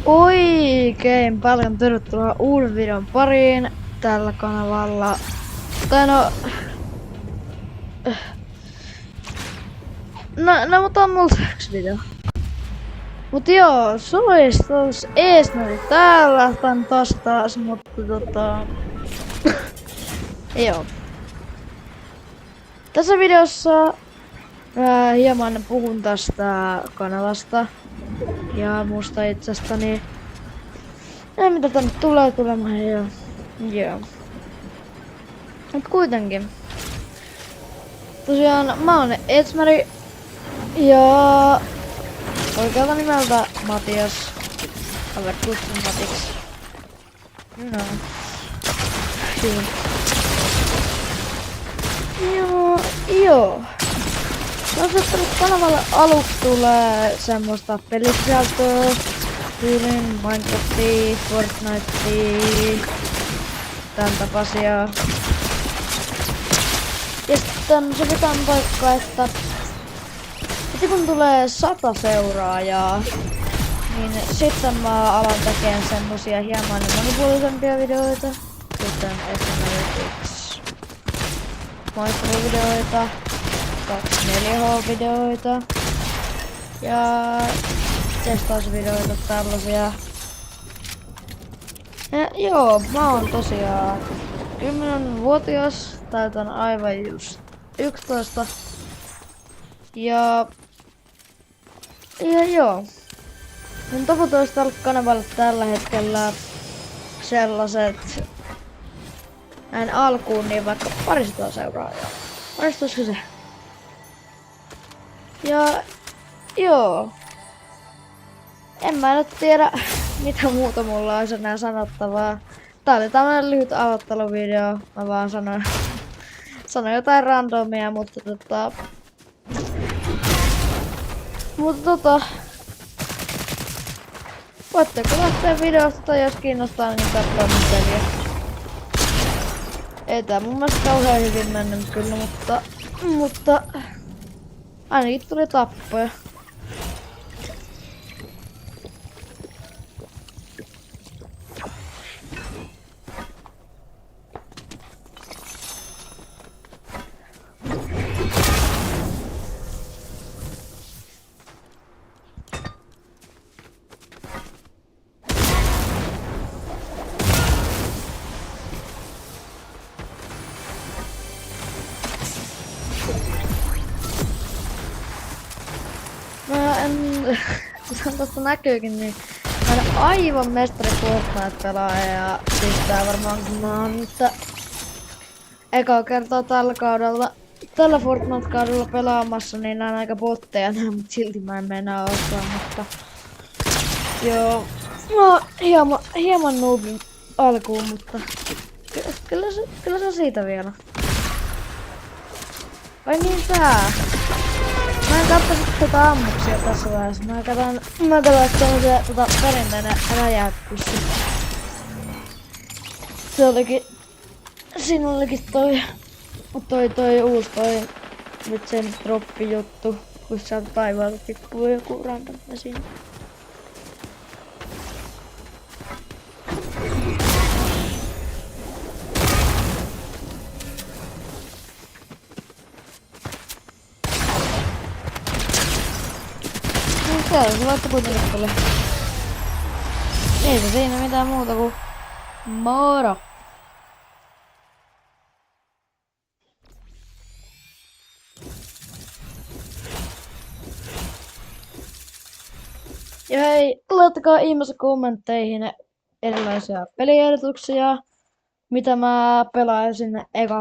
Oikein paljon tervetuloa uuden videon pariin tällä kanavalla. Tai no mutta on multa yksi video. Mut joo, suistus Eesneri täällä tän taas, mutta joo. Tässä videossa hieman puhun tästä kanavasta ja musta itsestäni. Ja mitä tänne tulee tulemaan ja joo. Mut kuitenkin. Tosiaan mä oon Eesneri ja oikealta nimeltä Matias. Kaveri kutsun Matiksi. No. Joo. Mä oon saattanut kanavalle aluksi tulee semmoista pelisisältöä. Tyylin Minecraftia, Fortnitea, tän tapasia. Ja sitten se pitää paikkaa, että kun tulee 100 seuraajaa, niin sitten mä alan tekemään semmosia hieman monipuolisempia videoita, kuten esimerkiksi maisteluvideoita, 4H-videoita ja testausvideoita tällaisia. Ja joo, mä oon tosiaan 10-vuotias, täytän aivan just 11. Ja joo. Mun tavoite olisi tällä kanavalla tällä hetkellä sellaiset näin alkuun niin vaikka 200 seuraajaa. Onnistuisiko se? Ja joo. En mä nyt tiedä mitä muuta mulla olisi enää sanottavaa. Tää oli tämmönen lyhyt aloitteluvideo. Mä vaan sanoin jotain randomia, mutta voitteko lähteä videosta tai jos kiinnostaa niin katsoa mun peliä. Ei tää mun mielestä kauhean hyvin mennyt kyllä, mutta ainakin tuli tappoja. Kuten tosta näkyykin, niin mä olen aivan mestari Fortnite-pelaaja ja siis tää varmaan kun mä oon nyt ekaa kertaa tällä Fortnite-kaudella pelaamassa, niin nää on aika botteja nää, mut silti mä en meinaa ostaa, mutta joo, mä oon hieman noobi alkuun, mutta kyllä se on siitä vielä. Vai niin tää? Mä en katso tätä ammuksia tässä vaiheessa. Mä katson tämmösiä perinteinen räjäytyspyssy. Siinä olikin toi uusi nyt sen droppi juttu, kun sieltä taivaalta tippuu joku random siinä. Se laittoi kuitenkin tuolle. Ei se siinä mitään muuta kuin moro! Ja hei, laittakaa ihmeessä kommentteihin erilaisia peliehdotuksia, mitä mä pelaisin eka